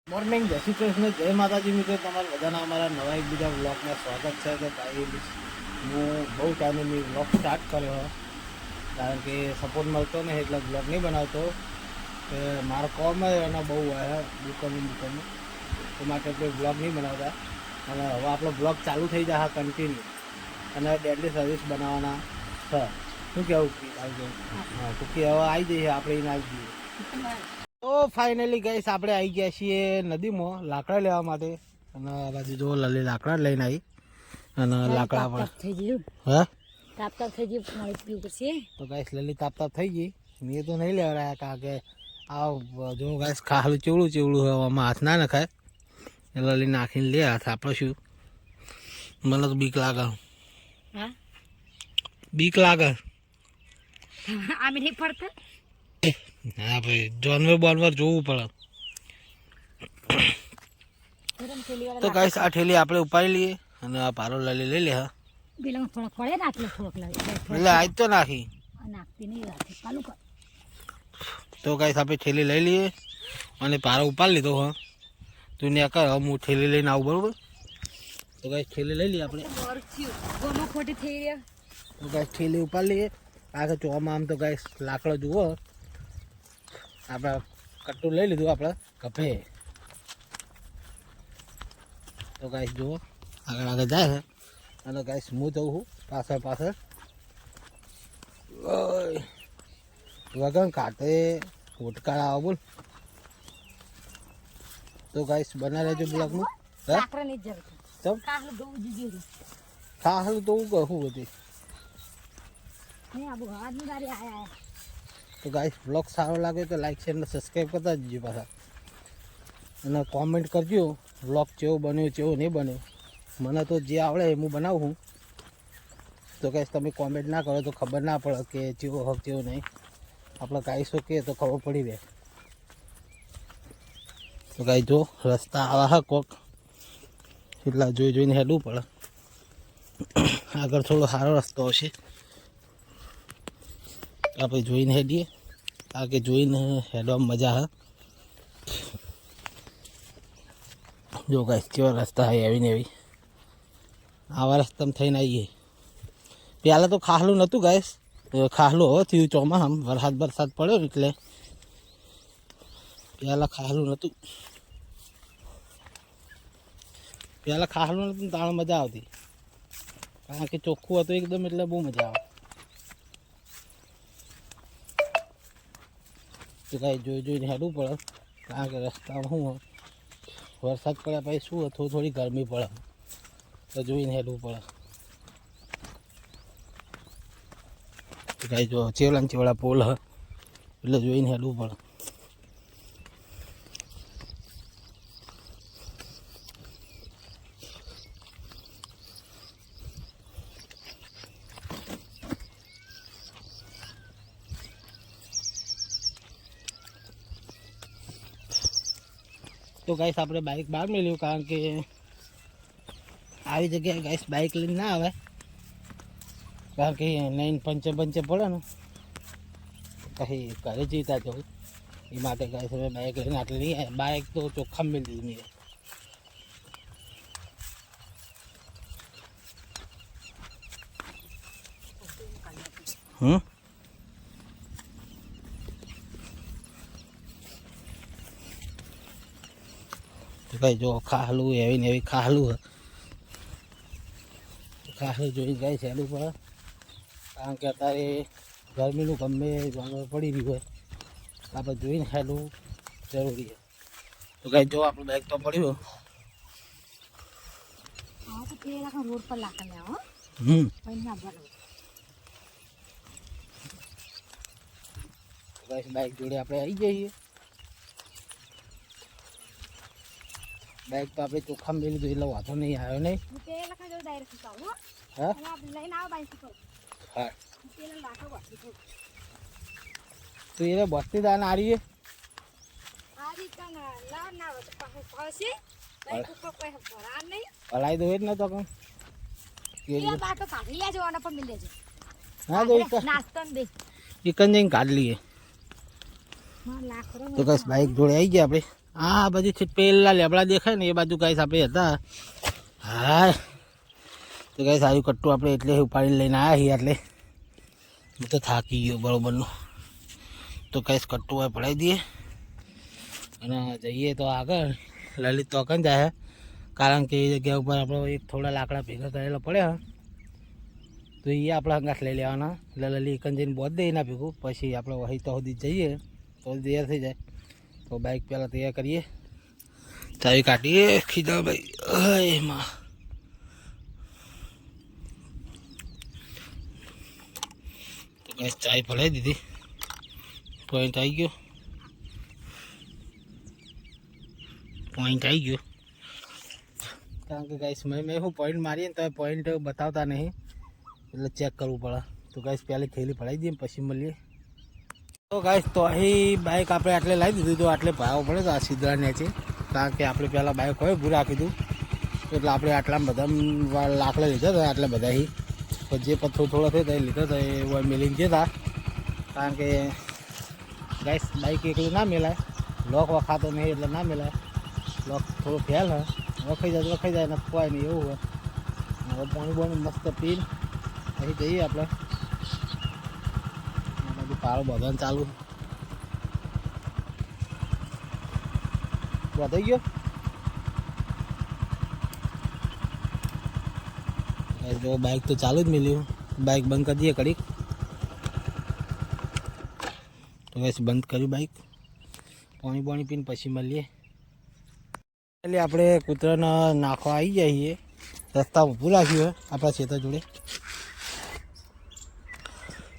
Morning જય શ્રી કૃષ્ણ, જય માતાજી. મિત્રો તમારા બધાના અમારા નવા એક બીજા બ્લોગમાં સ્વાગત છે. તો ભાઈ હું બહુ ટાઈમે બ્લોગ સ્ટાર્ટ કર્યો કારણ કે સપોર્ટ મળતો નહીં એટલે બ્લોગ નહીં બનાવતો. કે મારો કોમ એનો બહુ હોય દુકાનનું તો માટે કોઈ બ્લોગ નહીં બનાવતા. અને હવે આપણો બ્લોગ ચાલુ થઈ જાય કન્ટિન્યુ અને ડેલી સર્વિસ બનાવવાના છે. શું કહેવું હા કુકી હવે આવી જઈએ આપણે એને આવી જઈએ. તો ફાઇનલી ગઈશ આપણે આવી ગયા છીએ નદીમાં લાકડા લેવા માટે. અને આ બાજુ જો લલી લાકડા લઈને આવી અને લાકડા પર થઈ ગયું. હા તાપ થઈ ગયું પાણી પીવું પડશે. તો ગાઈસ લલી તાપ થઈ ગઈ. મેં તો નહીં લેવડાયા કારણ કે આ જો ગાઈસ ખાલું ચેવડું આમાં હાથ ના નખાય. લલી નાખીને લે હાથ આપણે શું મને તો બીક લાગે. હા બીક લાગે. આમે નહીં પડતા. હા ભાઈ જાનવર જોવું પડે. તો ગાઈસ આ ઠેલી આપણે ઉપાડી લઈએ અને આ પારો લલી લઈ લે. હા પેલા થોડોક પડે ને આટલો થોડોક લાગે એટલે આજ તો નાખી નાખતી નહીં રાખે ચાલુ કર. તો ગાઈસ આપણે ઠેલી લઈ લઈએ અને પારો ઉપાડી લીધો. હા તું ને કર હું ઠેલી લઈને આવું બરોબર. તો ગાઈસ ઠેલી લઈ લઈએ આપણે. ગોમો ખોટી થઈ રહ્યા. તો ગાઈસ ઠેલી ઉપાડી લઈએ. આગળ ચોમાં આમ તો ગાઈસ લાકડો જુઓ આપણે કટ્ટું લઈ લીધું આપણે કપે. તો ગાઈસ જુઓ આગળ જાય છે અને ગાઈસ હું જઉં છું પાછળ વગર કાંઠે ફોટકા આવો બોલ. તો ગાઈસ બના રહેજો બ્લોગમાં. લાકડા નહીં જરૂર તો કાહલું દઉં દીધી ખાહલું તો હું કહું બધી. નહીં આબુ આજની દારી આયા. તો ગાઈસ બ્લોગ સારો લાગે તો લાઈક શેર અને સબસ્ક્રાઈબ કરતા જજો પાછા. અને કોમેન્ટ કરજો બ્લોગ કેવો બન્યો કેવો નહીં બન્યો. મને તો જે આવડે એ હું બનાવું. તો ગાઈસ તમે કોમેન્ટ ના કરો તો ખબર ના પડે કે કેવો હક કેવો નહીં. આપણે ગાઈશો કે તો ખબર પડી રહે. તો ગાઈ જો રસ્તા આવા હા કોક એટલા જોઈને હેડવું પડે. આગળ થોડો સારો રસ્તો હશે આપણે જોઈને હેડીએ કારણ કે જોઈને હેડવામાં મજા આવે. જો ગાઈસ કેવા રસ્તા હોય એવી એવી આવા રસ્તામાં થઈને આવીએ. પહેલાં તો ખાહલું નહોતું ગાઈસ. ખાહલું હવે થયું ચોમાસામ વરસાદ પડ્યો એટલે પહેલાં ખાહલું નહોતું. પહેલાં ખાહલું નહોતું તાણ મજા આવતી કારણ કે ચોખ્ખું હતું એકદમ એટલે બહુ મજા આવે. તો કાંઈ જોઈને હેડવું પડે કારણ કે રસ્તામાં શું વરસાદ પડ્યા પછી શું થોડી ગરમી પડે તો જોઈને હેડવું પડે. તો કાંઈ જો ચેવડા પોલ હ એટલે જોઈને હેડવું પડે. તો ગાઈસ આપણે બાઇક બહાર મેળ્યું કારણ કે આવી જગ્યાએ ગાઈસ બાઇક લઈને ના આવે કારણ કે લઈને પંચે પડે ને પછી ઘરે જીતા જવું એ માટે ગાઈસ હવે બાઇક લઈને આટલે નહીં આવે. બાઇક તો ચોખ્ખા મેળવી દીધી મેં. તો કઈ જો ખાહલું એવી ને એવી ખાહલું જોઈને ગાય છે એનું પડે કારણ કે અત્યારે ગરમીનું ગમે જાનવર પડી રહ્યું હોય આપણે જોઈને હેલું જરૂરી છે. તો કઈ જો આપણું બેગ તો પડ્યું. રોડ પર લાકડા લેવો. બાઇક જોડે આપણે આવી જઈએ. બાઇક તો આપણે ચોખ્ખા મેં લીધું એટલે વાંધો નહીં આવ્યો નહીં. હા હા તો એને બસતી દાન આરીએ હલાઈ દો જ ને તો કહું હા તો ચિકન જઈને કાઢ લઈએ. તો બસ બાઇક જોડે આવી ગયા આપણે આ બાજુ છે પેલા લેબડા દેખાય ને એ બાજુ ગાઈસ આપણે હતા. હા તો ગાઈસ આવ્યું કટ્ટું આપણે એટલે ઉપાડી લઈને આવ્યા છીએ. એટલે હું તો થાકી ગયો બરોબરનું. તો ગાઈસ કટ્ટું હોય પડાવી દઈએ અને જઈએ તો આગળ. લલિત તો કન જાય કારણ કે એ જગ્યા ઉપર આપણો એક થોડા લાકડા ભેગા કરેલા પડ્યા તો એ આપણે હંગાથ લઈ લેવાના. એટલે લલી એકન જઈને બોધ દઈએ ના ભેગું પછી આપણે વહી તો સુધી જઈએ તો તૈયાર થઈ જાય. તો બાઇક પહેલાં તૈયાર કરીએ. ચાવી કાઢીએ ખીજા ભાઈ એમાં તો ગેસ ચાય ભરાઈ દીધી. પોઈન્ટ આવી ગયો. કારણ કે ગાઈસ મેં શું પોઈન્ટ મારીએ ને તો પોઈન્ટ બતાવતા નહીં એટલે ચેક કરવું પડે. તો ગાઈસ પહેલી થેલી ભરાઈ દઈએ પછી મળીએ. તો ગાઈસ તો અહીં બાઇક આપણે આટલે લાવી દીધું તો આટલે ભાવ પડે તો આ સીધા નેચે કારણ કે આપણે પહેલાં બાઇક હોય ઊભું રાખી દીધું એટલે આપણે આટલા બધા લાકડા લીધા હતા. આટલા બધા પણ જે પથ્થર થોડા થયા હતા એ લીધા હતા એ મેલીને જતા. કારણ કે ગાઈસ બાઇક એકલું ના મેલાય, લોક વખાતો નહીં એટલે ના મેલાય. લોક થોડું ફેલ હોય વખાઈ જાય ને કોઈ નહીં એવું હોય. હવે પાણી મસ્ત પીને અહીં જઈએ આપણે. પારો બધવાનું ચાલુ વધી ગયો. જો બાઇક તો ચાલુ જ મિલ્યું. બાઇક બંધ કરી દઈએ કડીક. તો વૈસે બંધ કર્યું બાઇક. પાણી પીને પછી મળીએ. એટલે આપણે કૂતરાના નાખવા આવી જઈએ. રસ્તા ઊભું રાખ્યું હોય આપણા ખેતર જોડે.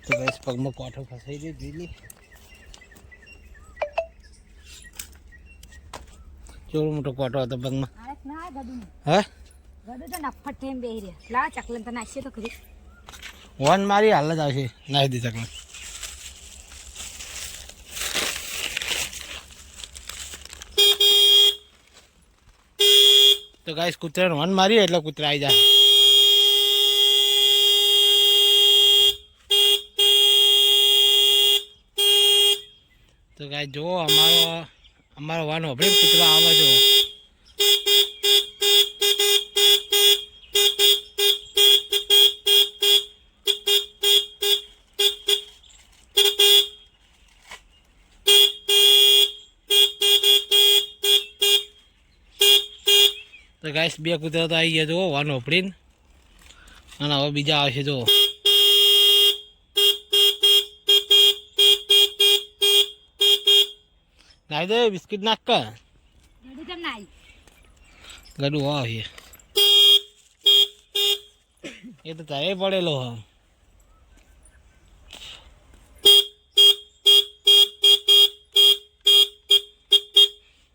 તો બસ પગમાં કોઠો ફસાઈ ગયો જોઈ લે. કેવડો મોટો કોઠો હતો પગમાં. હે વન મારી હાલ જ આવશે. નાખી દી ચકલા. તો ગાઈસ કૂતરાને વન મારીએ એટલે કૂતરા આવી જાય. તો ગાઈસ જો અમારો વાન હોભળે કૂતરા આવે જો. તો ગાઈસ બે કૂતરા તો આવી ગયા જો વાન હોભળીને અને હવે બીજા આવશે જો. નાઈ દે બિસ્કિટ નાખ કે ગડું આવે એ તો તારે પડેલો હ.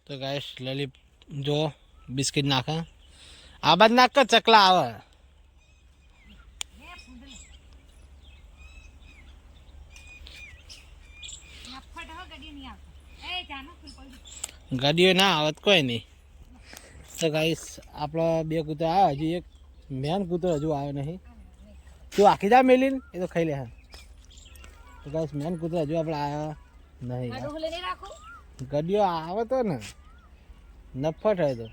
તો ગાઈસ લલી જો બિસ્કિટ નાખે. આ બાદ નાખ કે ચકલા આવે. ગાડીઓ ના આવત કોઈ નહીં. તો ગાઈસ આપણા બે કૂતરા આવ્યા. હજુ એક મેન કૂતરો હજુ આવ્યો નહીં. તું આખી જા મેલીને એ તો ખાઈ લે. હા તો ગાઈસ મેન કૂતરો હજુ આપણે આવ્યા નહીં. ગાડીઓ આવે તો ને નફટ હોય તો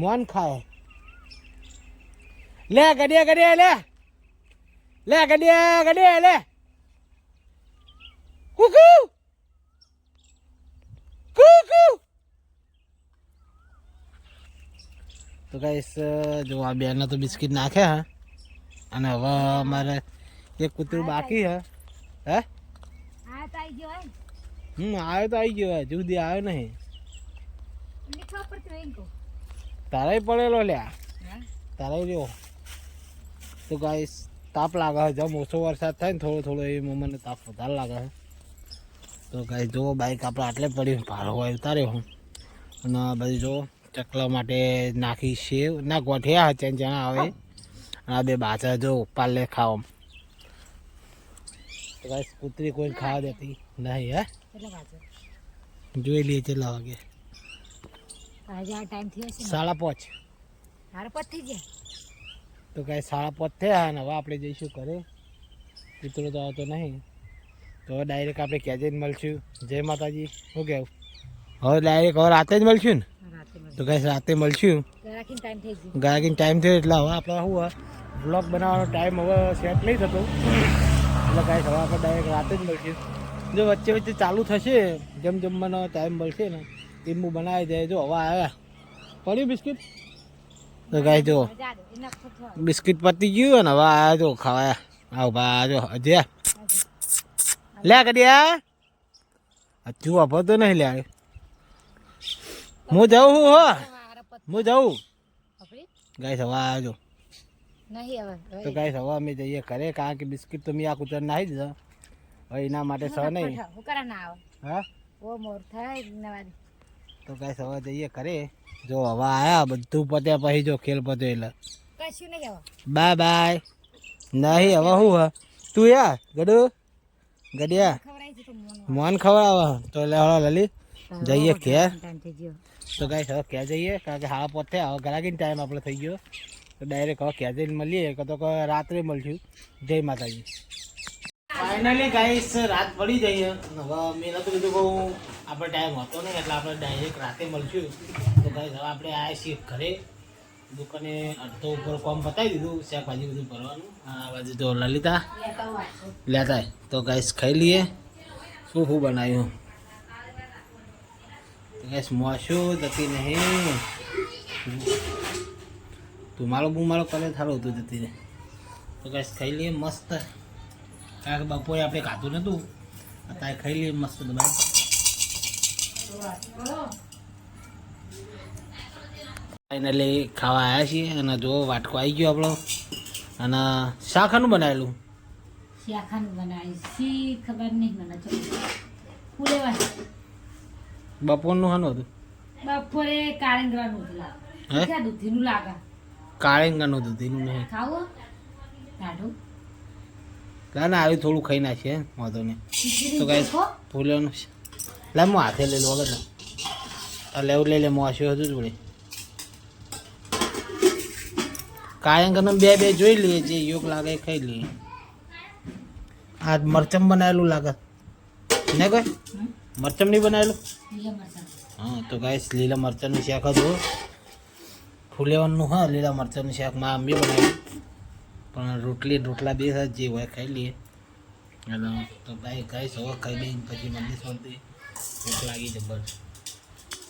મન ખાય. લે ગડિયા લે ગડિયા લે કુકુ. તો ગાઈસ જો આ બેને તો બિસ્કિટ નાખે હા. અને હવે અમારે એક કૂતરું બાકી હે. હે આવ્યો તો આવી ગયો હજુ સુધી આવ્યો નહીં. તારાય પડેલો લ્યા તારાય રહ્યો. તો ગાઈસ તાપ લાગે છે. જેમ ઓછો વરસાદ થાય ને થોડો એ મને તાપ વધારે લાગે છે. તો ગાઈસ જો બાઇક આપણે આટલે પડી ભારો હોય ઉતાર્યો હું. અને બધું જો ચકલા માટે નાખી સેવ ના ગોઠિયા ચણા આવે. અને આ બે બાચા જો ઉપર લે ખાવા. તો ગાઈસ કૂતરી કોઈ ખાવા દેતી નહીં. હે જોઈ લઈએ કેટલા વાગે. 5:30. તો કાંઈ 5:30 થયા અને હવે આપણે જઈશું ઘરે. કૂતરો તો આવતો નહીં તો ડાયરેક્ટ આપણે કેજેન મળશું. જય માતાજી. શું કહેવું? હવે ડાયરેક્ટ હવે રાતે જ મળશું ને રાતે મળે તો ગાઈસ રાતે મળશું રાખીને ટાઈમ થઈ ગયો ગાયકીનો ટાઈમ થયો એટલે હવે આપણે શું હોય બ્લોગ બનાવવાનો ટાઈમ હવે સેટ નહીં થતો એટલે ગાઈસ હવે આપણે ડાયરેક્ટ રાતે જ મળશું જો વચ્ચે વચ્ચે ચાલુ થશે જેમ જમવાનો ટાઈમ મળશે ને તેમ હું બનાવી દે જો હવે આવ્યા પડ્યું બિસ્કિટ તો ગાય જો મજા આવે એના ફોટો બિસ્કિટ પતી ગયું ને હવે આવ્યા જો ખાવા આવ ભા જો હજે લે કડિયા હજુ વાપરતો નહીં લે હું જાઉં હું હો હું જાઉં ગાઈસ હવે આવ્યા જો નહીં હવે તો ગાઈસ હવે અમે જઈએ ઘરે કારણ કે બિસ્કિટ તો મેં આ કૂતર નાખી દીધા હવે એના માટે સહ નહીં હું કરા ના આવે હા ઓ મોર થાય નવારી તો ગાઈસ હવે જઈએ ઘરે જો હવે આયા બધું પત્યા પછી જો ખેલ પત્યો એટલે કશું નહીં હવે બાય બાય નહીં હવે શું હ તું યાર ગડુ ગડિયા ખવડાવી છે તો મોન ખવડાવે તો એટલે હવે લલી જઈએ ઘેર ટાઈમ થઈ ગયો તો ગાઈસ હવે ક્યાં જઈએ કારણ કે હા પોતે હવે ગરાકીનો ટાઈમ આપણે થઈ ગયો તો ડાયરેક્ટ હવે ક્યાં જઈને મળીએ કે તો રાત્રે મળશું જય માતાજી ફાઇનલી ગાઈસ રાત પડી જઈએ હવે મેં નતું કીધું કહું આપણે ટાઈમ હતો નહીં એટલે આપણે ડાયરેક્ટ રાતે મળશું તો ગાઈસ હવે આપણે આવ્યા છીએ ઘરે દુકાને અડધો ઉપર કોમ પતાવી દીધું શાકભાજી બધું ભરવાનું આ બાજુ તો લલિતા લેતા તો ગાઈસ ખાઈ લઈએ શું શું બનાવ્યું તો ગાઈસ મોશું જતી નહીં તું મારો બુમારો કરે થારો હતું જતી રહે તો ગાઈસ ખાઈ લઈએ મસ્ત કારણ કે બપોરે આપણે ખાધું નહોતું અત્યારે ખાઈ લઈએ મસ્ત દબાઈ ફાઇનલી ખાવા આવ્યા છીએ અને જો વાટકો આવી ગયો આપણો અને શાખાનું બનાવેલું શાખાનું બનાવી સી ખબર નહીં મને તો ફૂલેવા બપોરનું શાનું હતું બપોરે કાળંગવાનું હતું હે? લાગે ક્યાં દૂધીનું લાગે કાળેંગાનું હતું તેનું નહીં ખાવું ટાઢું ના ના આવ્યું થોડું ખાઈ નાખીએ વાંધો નહીં તો ગાઈસ દેખો ફૂલેવાનું લે હું હાથે લઈ લો વગર ને લેવું લઈ લે મોસ્યું હતું જોડે કાળેંગાનું બે બે જોઈ લઈએ જે યોગ લાગે એ ખાઈ લઈએ આ મરચમ બનાવેલું લાગે ને કોઈ મરચમ નહીં બનાવેલું લીલા મરચાં હા તો ગાઈસ લીલા મરચાંનું શાક હતું ફૂલેવાનું હા લીલા મરચાંનું શાક માં અંબી બનાવ્યું પણ રોટલા બે જે હોય ખાઈ લઈએ અને તો ભાઈ ગાઈસ હવે ખાઈ લઈને પછી મંદિર શાંતિ ભૂખ લાગી જબર